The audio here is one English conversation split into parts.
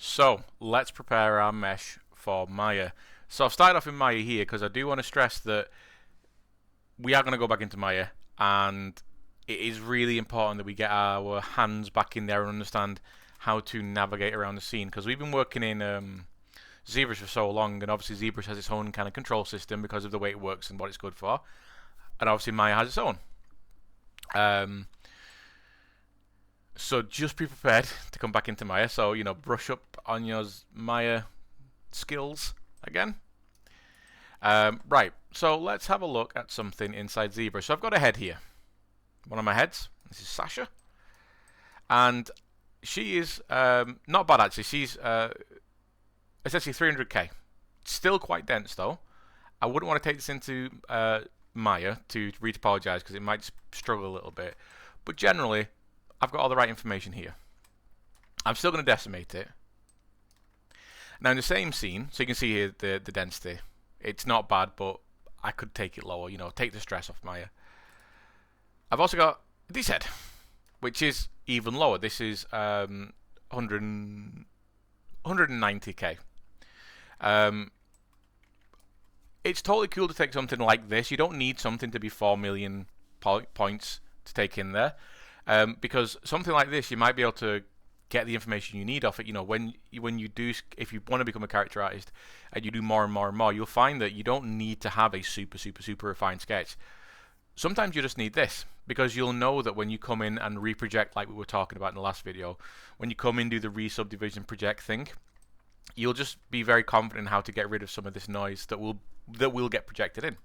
So let's prepare our mesh for Maya. So I've started off in Maya here because I do want to stress that we are going to go back into Maya, and it is really important that we get our hands back in there and understand how to navigate around the scene, because we've been working in ZBrush for so long, and obviously ZBrush has its own kind of control system because of the way it works and what it's good for, and obviously Maya has its own. So just be prepared to come back into Maya. So, brush up on your Maya skills again. Right, so let's have a look at something inside ZBrush. So I've got a head here. One of my heads. This is Sasha. And she is not bad, actually. She's essentially 300k. Still quite dense, though. I wouldn't want to take this into Maya to retopologize because it might struggle a little bit. But generally, I've got all the right information here. I'm still going to decimate it. Now in the same scene, so you can see here the density. It's not bad, but I could take it lower, take the stress off Maya. I've also got this head, which is even lower. This is 190k. It's totally cool to take something like this. You don't need something to be 4 million points to take in there. Because something like this, you might be able to get the information you need off it. When you do, if you want to become a character artist and you do more and more and more, you'll find that you don't need to have a super refined sketch. Sometimes you just need this, because you'll know that when you come in and reproject, like we were talking about in the last video, when you come in and do the re-subdivision project thing, you'll just be very confident in how to get rid of some of this noise that will get projected in.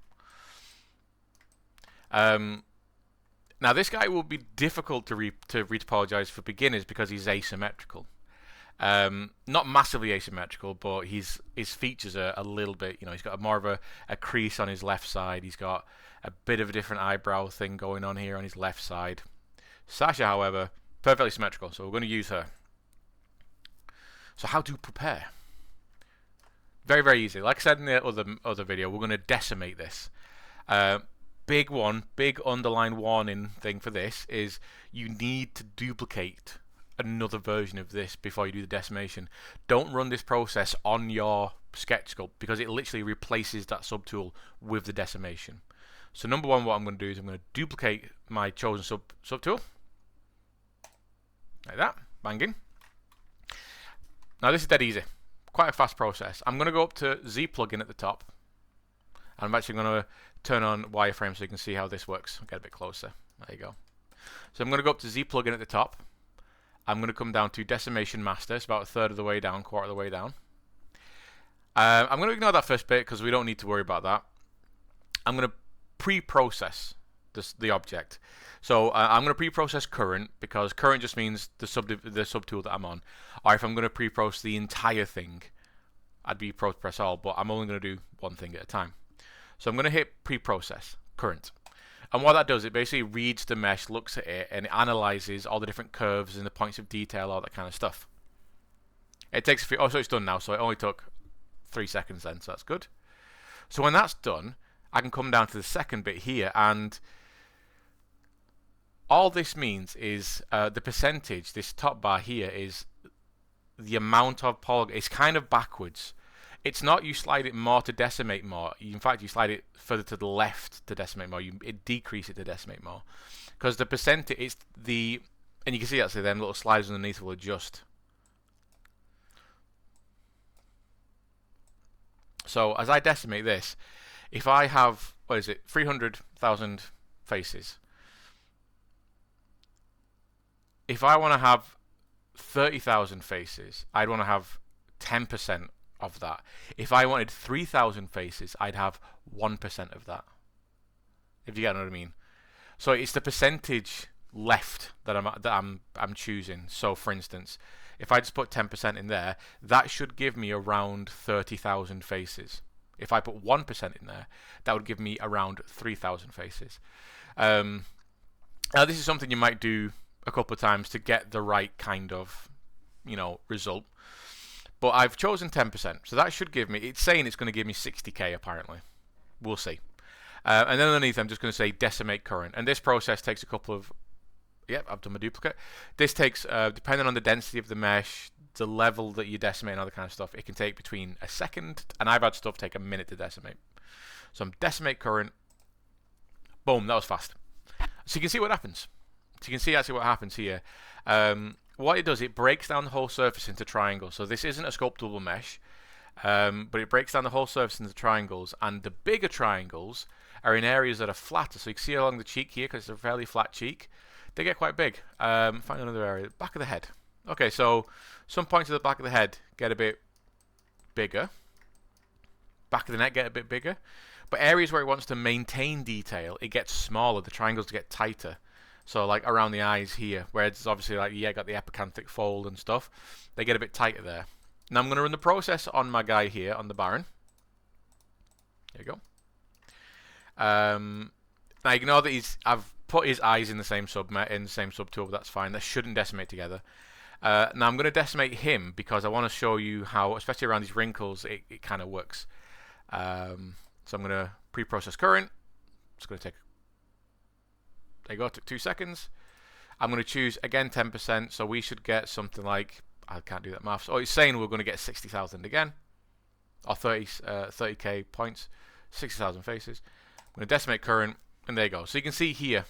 Now this guy will be difficult to retopologize for beginners because he's asymmetrical. Not massively asymmetrical, but his features are a little bit, he's got more of a crease on his left side. He's got a bit of a different eyebrow thing going on here on his left side. Sasha, however, perfectly symmetrical, so we're going to use her. So how to prepare? Very, very easy. Like I said in the other video, we're going to decimate this. Big underline warning thing for this is you need to duplicate another version of this before you do the decimation. Don't run this process on your sketch sculpt because it literally replaces that subtool with the decimation. So number one, what I'm going to do is I'm going to duplicate my chosen subtool. Like that. Banging. Now this is dead easy. Quite a fast process. I'm going to go up to Z plugin at the top. I'm actually going to turn on wireframe so you can see how this works. I'll get a bit closer. There you go. So I'm going to go up to Z plugin at the top. I'm going to come down to decimation master. It's about a third of the way down, quarter of the way down. I'm going to ignore that first bit because we don't need to worry about that. I'm going to pre-process the object. So I'm going to pre-process current because current just means the subtool that I'm on. Or if I'm going to pre-process the entire thing, I'd be press all, but I'm only going to do one thing at a time. So I'm going to hit pre-process current. And what that does, it basically reads the mesh, looks at it, and it analyzes all the different curves and the points of detail, all that kind of stuff. It takes a few, oh, so it's done now, so it only took 3 seconds then, so that's good. So when that's done, I can come down to the second bit here, and all this means is the percentage, this top bar here, is the amount of polygon. It's kind of backwards. It's not you slide it more to decimate more. In fact, you slide it further to the left to decimate more. It decrease it to decimate more. Because the percentage is the... And you can see actually them little sliders underneath will adjust. So as I decimate this, if I have, 300,000 faces. If I want to have 30,000 faces, I'd want to have 10% of that. If I wanted 3,000 faces, I'd have 1% of that. If you get what I mean. So it's the percentage left that I'm choosing. So for instance, if I just put 10% in there, that should give me around 30,000 faces. If I put 1% in there, that would give me around 3,000 faces. Now this is something you might do a couple of times to get the right kind of, result. But I've chosen 10%, so that should give me, it's saying it's going to give me 60k apparently. We'll see. And then underneath I'm just going to say decimate current. And this process takes a couple of, I've done my duplicate. This takes, depending on the density of the mesh, the level that you decimate and all that kind of stuff, it can take between a second, and I've had stuff take a minute to decimate. So I'm decimate current. Boom, that was fast. So you can see what happens. So you can see actually what happens here. What it does, it breaks down the whole surface into triangles. So this isn't a sculptable mesh, but it breaks down the whole surface into triangles, and the bigger triangles are in areas that are flatter. So you can see along the cheek here, because it's a fairly flat cheek, they get quite big. Find another area, back of the head. Okay, so some points of the back of the head get a bit bigger. Back of the neck get a bit bigger. But areas where it wants to maintain detail, it gets smaller. The triangles get tighter. So like around the eyes here, where it's obviously like, yeah, got the epicanthic fold and stuff, they get a bit tighter there. Now I'm going to run the process on my guy here, on the Baron. There you go. Now ignore that I've put his eyes in the same subtool, but that's fine. They shouldn't decimate together. Now I'm going to decimate him because I want to show you how, especially around these wrinkles, it kind of works. So I'm going to pre-process current. It's going to take, there you go, took 2 seconds. I'm going to choose, again, 10%, so we should get something like, I can't do that maths. Oh, it's saying we're going to get 60,000 again, or 30k points, 60,000 faces. I'm going to decimate current, and there you go. So you can see here,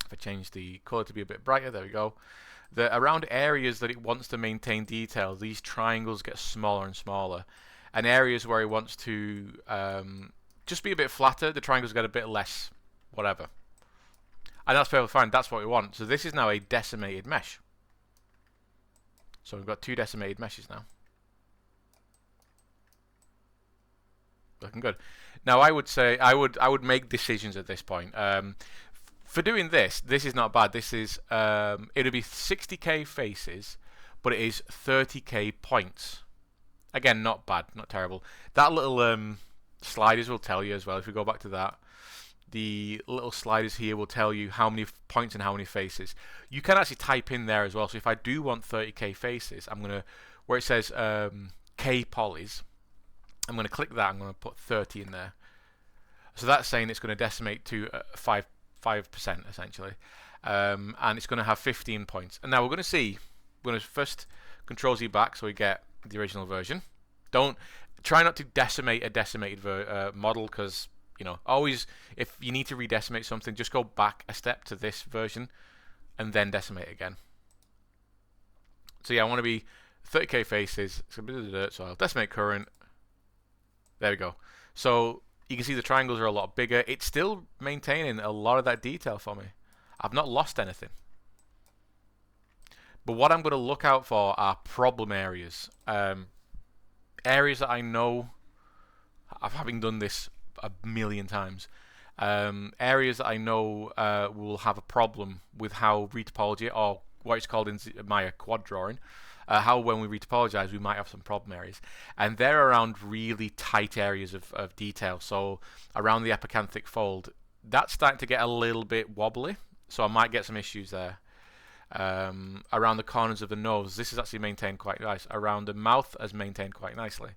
if I change the color to be a bit brighter, there we go. Around areas that it wants to maintain detail, these triangles get smaller and smaller. And areas where it wants to just be a bit flatter, the triangles get a bit less, whatever. And that's perfectly fine. That's what we want. So this is now a decimated mesh. So we've got 2 decimated meshes now. Looking good. Now I would say I would make decisions at this point. For doing this is not bad. This is it'll be 60k faces, but it is 30k points. Again, not bad, not terrible. That little sliders will tell you as well. If we go back to that, the little sliders here will tell you how many points and how many faces. You can actually type in there as well. So if I do want 30k faces, I'm gonna, where it says k polys, I'm gonna click that. I'm gonna put 30 in there. So that's saying it's going to decimate to 5% essentially, and it's going to have 15 points. And now we're going to see. We're going to first Control Z back so we get the original version. Don't try not to decimate a decimated model, because you know, always if you need to redecimate something, just go back a step to this version and then decimate again. So yeah, I want to be 30k faces, so I'll decimate current. There we go. So you can see the triangles are a lot bigger. It's still maintaining a lot of that detail for me. I've not lost anything. But what I'm going to look out for are problem areas. Areas that I know, of having done this a million times, areas that I know will have a problem with how retopology, or what it's called in Maya quad drawing, how when we retopologize we might have some problem areas, and they're around really tight areas of detail. So around the epicanthic fold, that's starting to get a little bit wobbly, so I might get some issues there. Around the corners of the nose, this is actually maintained quite nice. Around the mouth has maintained quite nicely.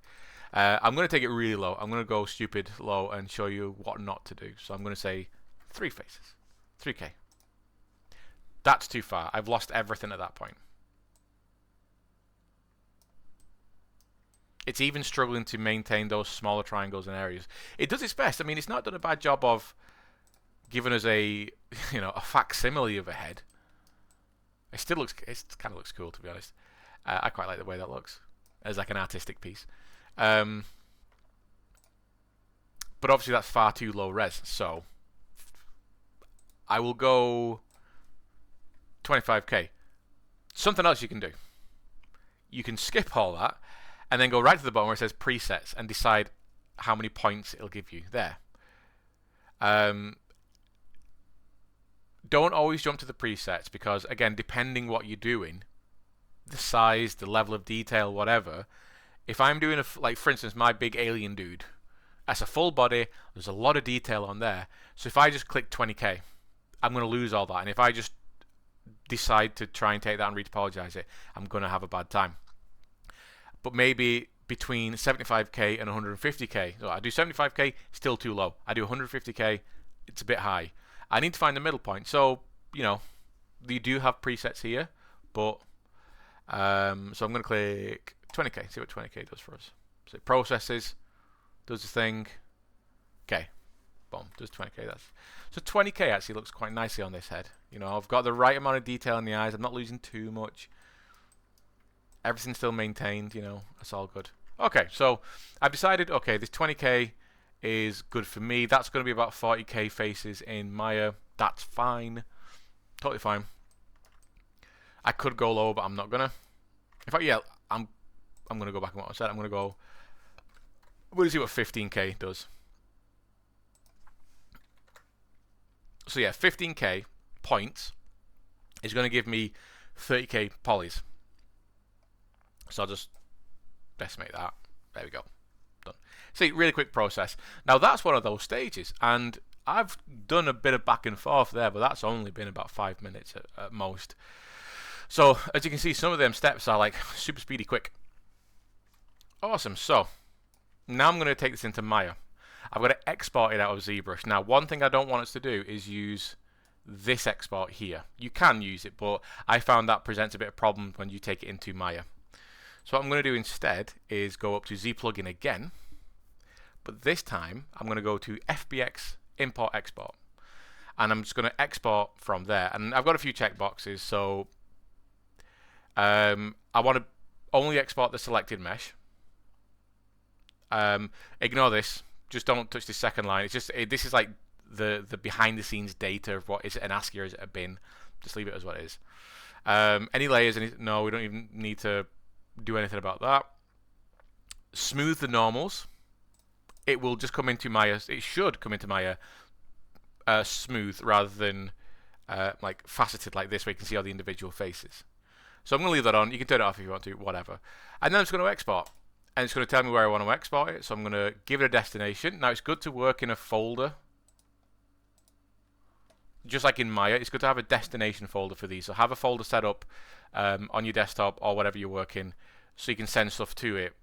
I'm going to take it really low. I'm going to go stupid low and show you what not to do. So I'm going to say 3 faces, 3k. That's too far. I've lost everything at that point. It's even struggling to maintain those smaller triangles and areas. It does its best. I mean, it's not done a bad job of giving us a, you know, a facsimile of a head. It still looks, it kind of looks cool, to be honest. I quite like the way that looks as like an artistic piece. But obviously that's far too low res, so I will go 25k. Something else you can do. You can skip all that and then go right to the bottom where it says presets and decide how many points it'll give you there. Don't always jump to the presets, because again, depending what you're doing, the size, the level of detail, whatever. If I'm doing like for instance my big alien dude, that's a full body, there's a lot of detail on there. So if I just click 20k, I'm going to lose all that. And if I just decide to try and take that and retopologize it, I'm going to have a bad time. But maybe between 75k and 150k. So I do 75k, still too low. I do 150k, it's a bit high. I need to find the middle point. So, you know, you do have presets here, but So I'm going to click 20k, see what 20k does for us. So it processes, does the thing. Okay, boom, does 20k. So 20k actually looks quite nicely on this head. You know, I've got the right amount of detail in the eyes. I'm not losing too much. Everything's still maintained, you know, that's all good. Okay, so I've decided, okay, this 20k is good for me. That's going to be about 40k faces in Maya. That's fine. Totally fine. I could go low, but I'm not gonna. In fact, yeah, I'm gonna go back on what I said. I'm gonna go. We'll see what 15k does. So yeah, 15k points is going to give me 30k polys. So I'll just decimate that. There we go. Done. See, really quick process. Now that's one of those stages, and I've done a bit of back and forth there, but that's only been about 5 minutes at most. So as you can see, some of them steps are like super speedy quick. Awesome. So now I'm going to take this into Maya. I've got to export it out of ZBrush. Now, one thing I don't want us to do is use this export here. You can use it, but I found that presents a bit of problem when you take it into Maya. So what I'm going to do instead is go up to Z plugin again, but this time I'm going to go to FBX import export, and I'm just going to export from there. And I've got a few checkboxes, so I want to only export the selected mesh. Ignore this. Just don't touch this second line. It's just this is like the behind the scenes data of what is it an ASCII or is it a bin. Just leave it as what it is. Any layers? No, we don't even need to do anything about that. Smooth the normals. It will just come into Maya. It should come into Maya smooth rather than like faceted like this, where you can see all the individual faces. So I'm going to leave that on. You can turn it off if you want to, whatever. And then I'm just going to export. And it's going to tell me where I want to export it. So I'm going to give it a destination. Now it's good to work in a folder. Just like in Maya, it's good to have a destination folder for these. So have a folder set up on your desktop or whatever you're working, so you can send stuff to it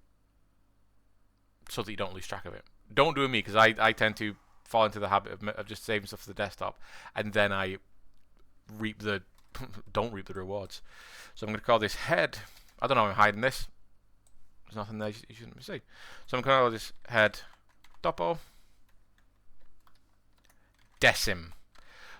so that you don't lose track of it. Don't do it me, because I tend to fall into the habit of just saving stuff to the desktop, and then I don't reap the rewards. So I'm going to call this head. I don't know, I'm hiding this. There's nothing there you shouldn't see. So I'm going to call this head topo decim.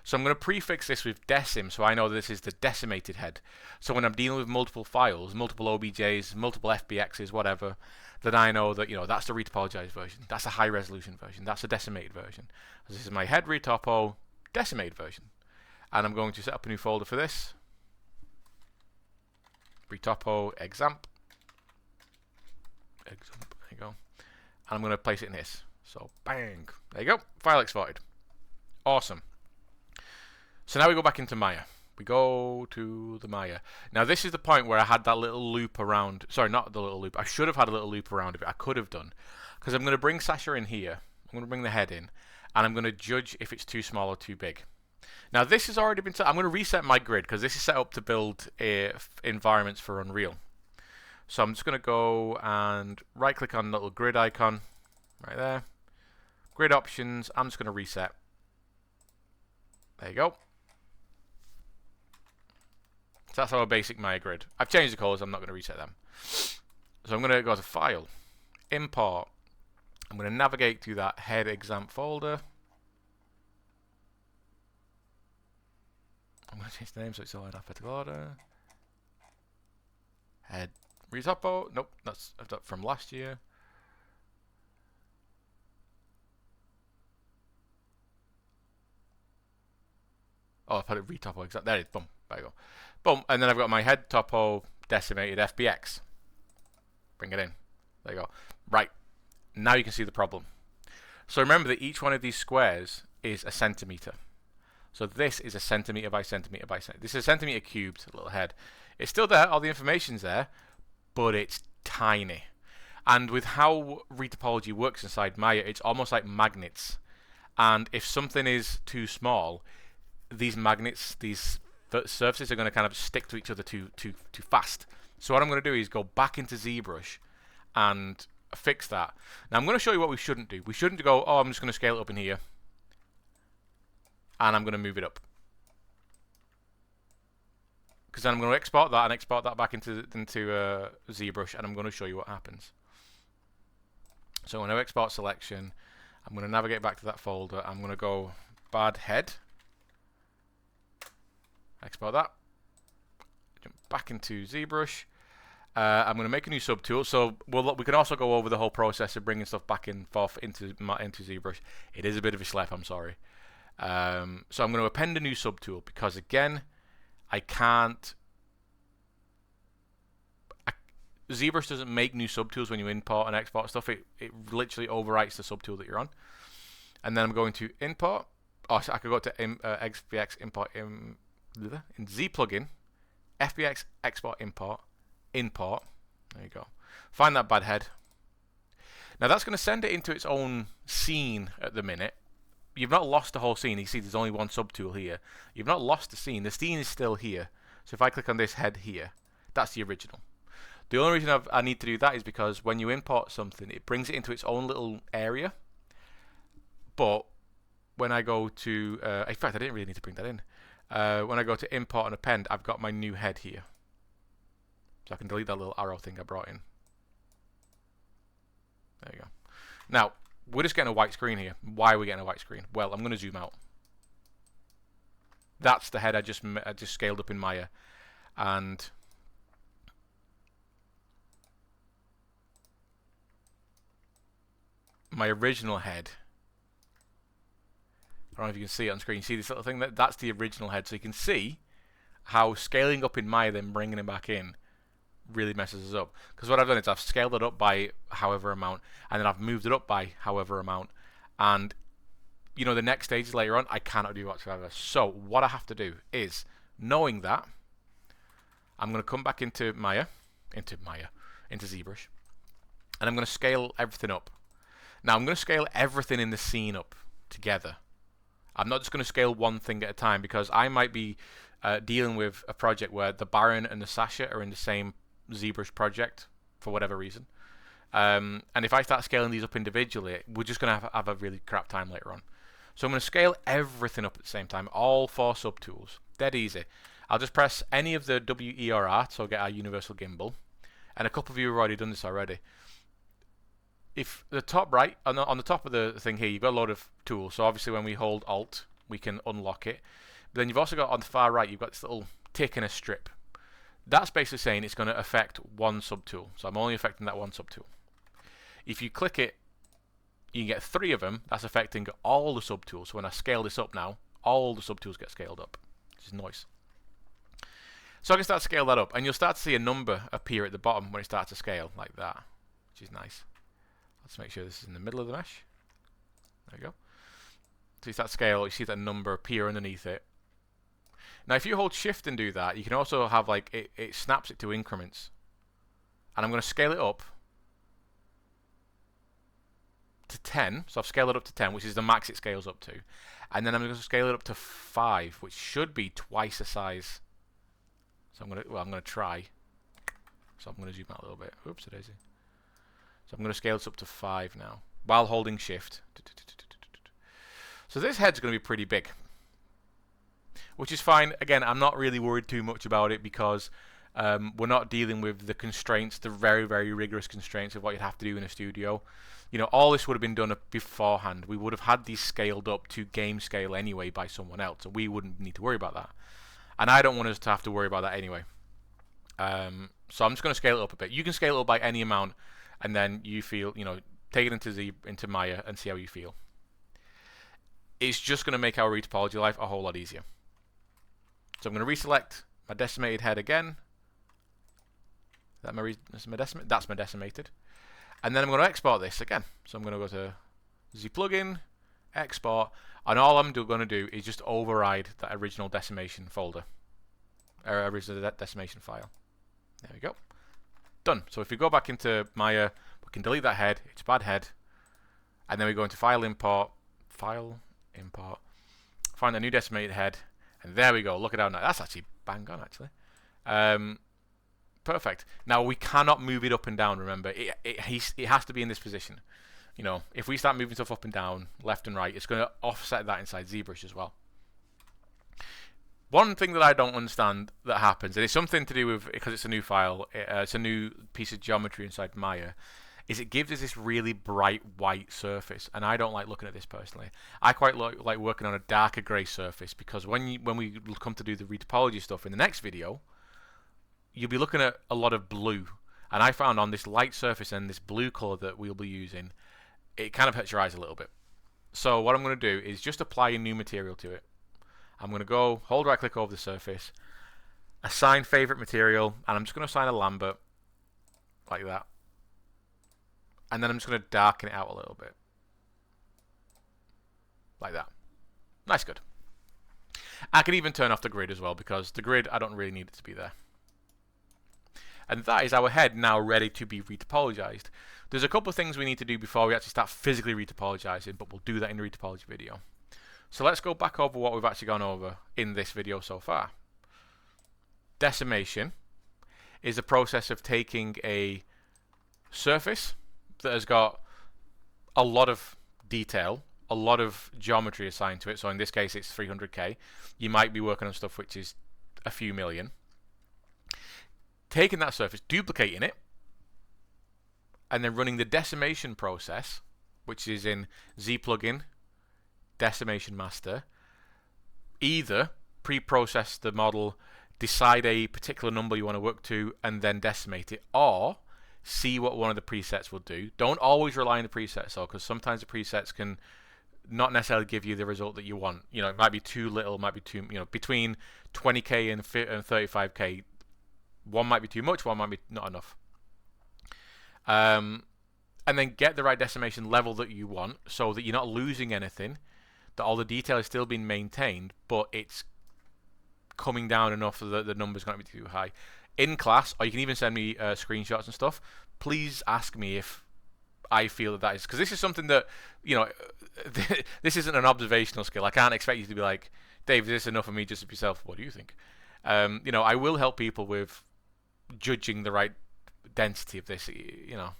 So I'm going to prefix this with decim, so I know this is the decimated head. So when I'm dealing with multiple files, multiple OBJs, multiple FBXs, whatever, then I know that, you know, that's the retopologized version. That's a high resolution version. That's a decimated version. So this is my head retopo decimated version. And I'm going to set up a new folder for this. Retopo examp. There you go. And I'm going to place it in this. So bang. There you go. File exported. Awesome. So now we go back into Maya. We go to the Maya. Now this is the point where I had that little loop around. Sorry, not the little loop. I should have had a little loop around of it. I could have done. Because I'm going to bring Sasha in here. I'm going to bring the head in. And I'm going to judge if it's too small or too big. Now this has already been set. I'm going to reset my grid because this is set up to build environments for Unreal. So I'm just going to go and right click on the little grid icon. Right there. Grid options. I'm just going to reset. There you go. So that's our basic Maya grid. I've changed the colors, I'm not going to reset them. So I'm going to go to File, Import. I'm going to navigate to that head exam folder. I'm going to change the name so it's all in alphabetical order. Head retopo. Nope, that's from last year. Oh, I put it retopo exam. There it is. Boom. There you go. Boom. And then I've got my head topo decimated FBX. Bring it in. There you go. Right. Now you can see the problem. So remember that each one of these squares is a centimeter. So this is a centimeter by centimeter by centimeter. This is a centimeter cubed little head. It's still there. All the information's there. But it's tiny. And with how retopology works inside Maya, it's almost like magnets. And if something is too small, these magnets, these surfaces are going to kind of stick to each other too fast. So what I'm going to do is go back into ZBrush and fix that. Now I'm going to show you what we shouldn't do. We shouldn't go, oh, I'm just going to scale it up in here. And I'm going to move it up. because then I'm going to export that and export that back into ZBrush, and I'm going to show you what happens. So when I export selection, I'm going to navigate back to that folder. I'm going to go bad head, export that, jump back into ZBrush. I'm going to make a new subtool. So we can also go over the whole process of bringing stuff back and forth into ZBrush. It is a bit of a schlep, I'm sorry. So I'm going to append a new subtool because, again, I can't. ZBrush doesn't make new subtools when you import and export stuff. It literally overwrites the subtool that you're on. And then I'm going to import. Oh, so I could go to FBX import in Z plugin, FBX export import. Import. There you go. Find that bad head. Now that's going to send it into its own scene at the minute. You've not lost the whole scene. You see there's only one subtool here. You've not lost the scene. The scene is still here. So if I click on this head here, that's the original. The only reason I need to do that is because when you import something, it brings it into its own little area. But when I go to, in fact, I didn't really need to bring that in. When I go to import and append, I've got my new head here. So I can delete that little arrow thing I brought in. There you go. Now, we're just getting a white screen here. Why are we getting a white screen? Well, I'm going to zoom out. That's the head I just scaled up in Maya. And my original head, I don't know if you can see it on screen. You see this little thing? That's the original head. So you can see how scaling up in Maya, then bringing it back in, really messes us up. Because what I've done is I've scaled it up by however amount, and then I've moved it up by however amount, and you know the next stages later on I cannot do whatsoever. So what I have to do is, knowing that, I'm going to come back into ZBrush, and I'm going to scale everything up. Now I'm going to scale everything in the scene up together. I'm not just going to scale one thing at a time, because I might be dealing with a project where the Baron and the Sasha are in the same ZBrush project for whatever reason, and if I start scaling these up individually, we're just going to have a really crap time later on. So I'm going to scale everything up at the same time, all 4 subtools, dead easy. I'll just press any of the W, E, or R, so get our universal gimbal, and a couple of you have already done this already. If the top right, on the top of the thing here, you've got a load of tools, so obviously when we hold Alt, we can unlock it. But then you've also got on the far right, you've got this little tick and a strip. That's basically saying it's going to affect one subtool. So I'm only affecting that one subtool. If you click it, you can get 3 of them. That's affecting all the subtools. So when I scale this up now, all the subtools get scaled up, which is nice. So I can start to scale that up, and you'll start to see a number appear at the bottom when it starts to scale, like that, which is nice. Let's make sure this is in the middle of the mesh. There we go. So you start to scale, you see that number appear underneath it. Now if you hold shift and do that, you can also have like it snaps it to increments. And I'm going to scale it up to 10. So I've scaled it up to 10, which is the max it scales up to. And then I'm going to scale it up to 5, which should be twice the size. So I'm going to try. So I'm going to zoom out a little bit. Oops, a daisy. So I'm going to scale this up to 5 now, while holding shift. So this head's going to be pretty big, which is fine. Again, I'm not really worried too much about it, because we're not dealing with the constraints, the very, very rigorous constraints of what you'd have to do in a studio. You know, all this would have been done beforehand. We would have had these scaled up to game scale anyway by someone else, so we wouldn't need to worry about that. And I don't want us to have to worry about that anyway. So I'm just going to scale it up a bit. You can scale it up by any amount, and then you feel, you know, take it into Maya and see how you feel. It's just going to make our retopology life a whole lot easier. So I'm going to reselect my decimated head again. Is that my decimated? That's my decimated. And then I'm going to export this again. So I'm going to go to Z plugin, export, and all I'm going to do is just override that original decimation folder, or original decimation file. There we go. Done. So if we go back into Maya, we can delete that head. It's a bad head. And then we go into file, import, find a new decimated head, and there we go. Look at how nice. That's actually bang on, actually. Perfect. Now we cannot move it up and down. Remember, it has to be in this position. You know, if we start moving stuff up and down, left and right, it's going to offset that inside ZBrush as well. One thing that I don't understand that happens, and it's something to do with, because it's a new file, it's a new piece of geometry inside Maya, is it gives us this really bright white surface, and I don't like looking at this personally. I quite like working on a darker grey surface, because when we come to do the retopology stuff in the next video, you'll be looking at a lot of blue, and I found on this light surface and this blue colour that we'll be using, it kind of hurts your eyes a little bit. So what I'm going to do is just apply a new material to it. I'm going to go hold right click over the surface, assign favorite material, and I'm just going to assign a Lambert like that, and then I'm just going to darken it out a little bit like that. Nice, good. I can even turn off the grid as well, because the grid, I don't really need it to be there. And that is our head now ready to be retopologized. There's a couple of things we need to do before we actually start physically retopologizing, but we'll do that in the retopology video. So let's go back over what we've actually gone over in this video so far. Decimation is a process of taking a surface that has got a lot of detail, a lot of geometry assigned to it. So in this case it's 300k. You might be working on stuff which is a few million. Taking that surface, duplicating it, and then running the decimation process, which is in Z plugin decimation master. Either pre-process the model, decide a particular number you want to work to, and then decimate it, or see what one of the presets will do. Don't always rely on the presets though, because sometimes the presets can not necessarily give you the result that you want. You know, it might be too little, might be too, you know, between 20k and 35k, one might be too much, one might be not enough. And then get the right decimation level that you want, so that you're not losing anything, that all the detail is still being maintained, but it's coming down enough so that the number's going to be too high. In class, or you can even send me screenshots and stuff, please ask me if I feel that is, because this is something that, you know, this isn't an observational skill. I can't expect you to be like, Dave, is this enough for me just of yourself? What do you think? You know, I will help people with judging the right density of this. You know,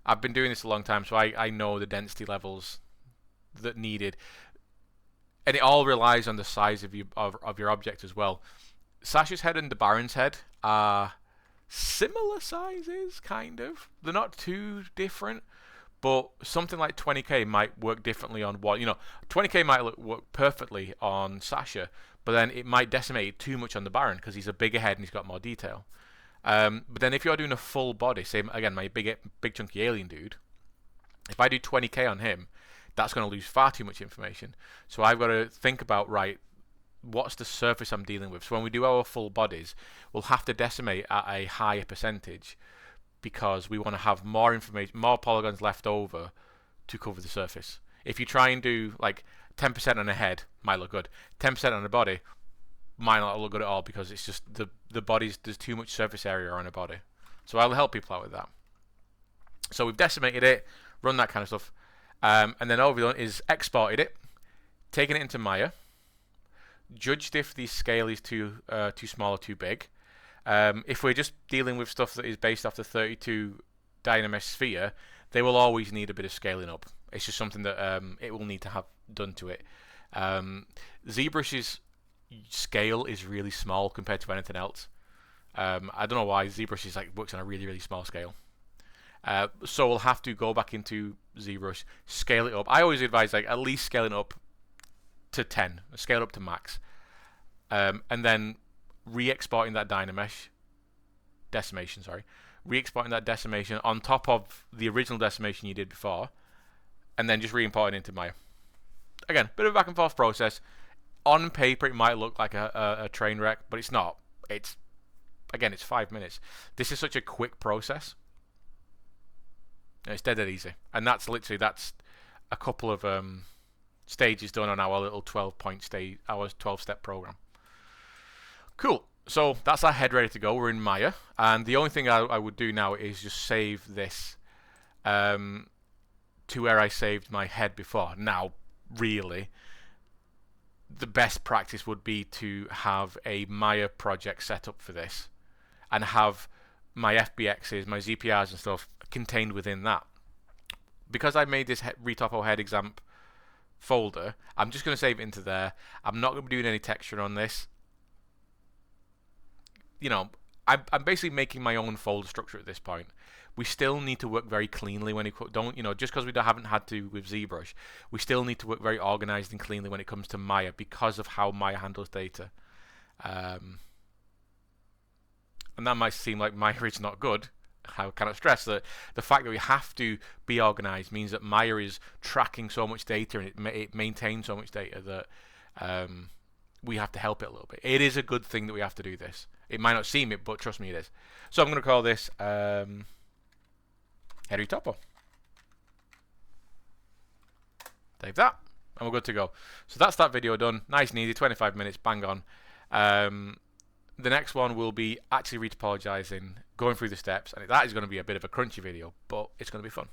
I've been doing this a long time, so I know the density levels that needed, and it all relies on the size of your object as well. Sasha's head and the Baron's head are similar sizes, kind of. They're not too different, but something like 20k might work differently on what, you know, 20k might work perfectly on Sasha, but then it might decimate too much on the Baron because he's a bigger head and he's got more detail. But then if you're doing a full body, say again my big chunky alien dude, if I do 20k on him, that's going to lose far too much information. So I've got to think about, right, what's the surface I'm dealing with? So when we do our full bodies, we'll have to decimate at a higher percentage, because we want to have more information, more polygons left over to cover the surface. If you try and do like 10% on a head, might look good. 10% on a body might not look good at all, because it's just the body's, there's too much surface area on a body. So I'll help people out with that. So we've decimated it, run that kind of stuff, and then all we've done is exported it, taken it into Maya, judged if the scale is too small or too big. If we're just dealing with stuff that is based off the 32 Dynamesh sphere, they will always need a bit of scaling up. It's just something that it will need to have done to it. ZBrush's scale is really small compared to anything else. I don't know why. ZBrush is like works on a really, really small scale. So we'll have to go back into ZBrush, scale it up. I always advise like at least scaling up to 10, scale up to max, and then re-exporting that Dynamesh decimation, re-exporting that decimation on top of the original decimation you did before, and then just re-importing into Maya. Again, bit of a back and forth process. On paper it might look like a train wreck, but it's not. It's 5 minutes. This is such a quick process. It's dead easy, and that's a couple of stages done on our little 12-point stage, our 12-step program. Cool. So that's our head ready to go. We're in Maya, and the only thing I would do now is just save this to where I saved my head before. Now, really, the best practice would be to have a Maya project set up for this, and have my FBXs, my ZPRs and stuff contained within that. Because I made this Retopo head example folder, I'm just going to save it into there. I'm not going to be doing any texture on this. you know, I'm basically making my own folder structure at this point. We still need to work very cleanly when it just because we haven't had to with ZBrush, we still need to work very organized and cleanly when it comes to Maya because of how Maya handles data. And that might seem like Maya is not good. I cannot stress that the fact that we have to be organized means that Maya is tracking so much data and it maintains so much data that we have to help it a little bit. It is a good thing that we have to do this. It might not seem it, but trust me, it is. So I'm going to call this Header Topo. Save that, and we're good to go. So that's that video done. Nice and easy, 25 minutes, bang on. The next one will be actually retopologizing, going through the steps, and that is going to be a bit of a crunchy video, but it's going to be fun.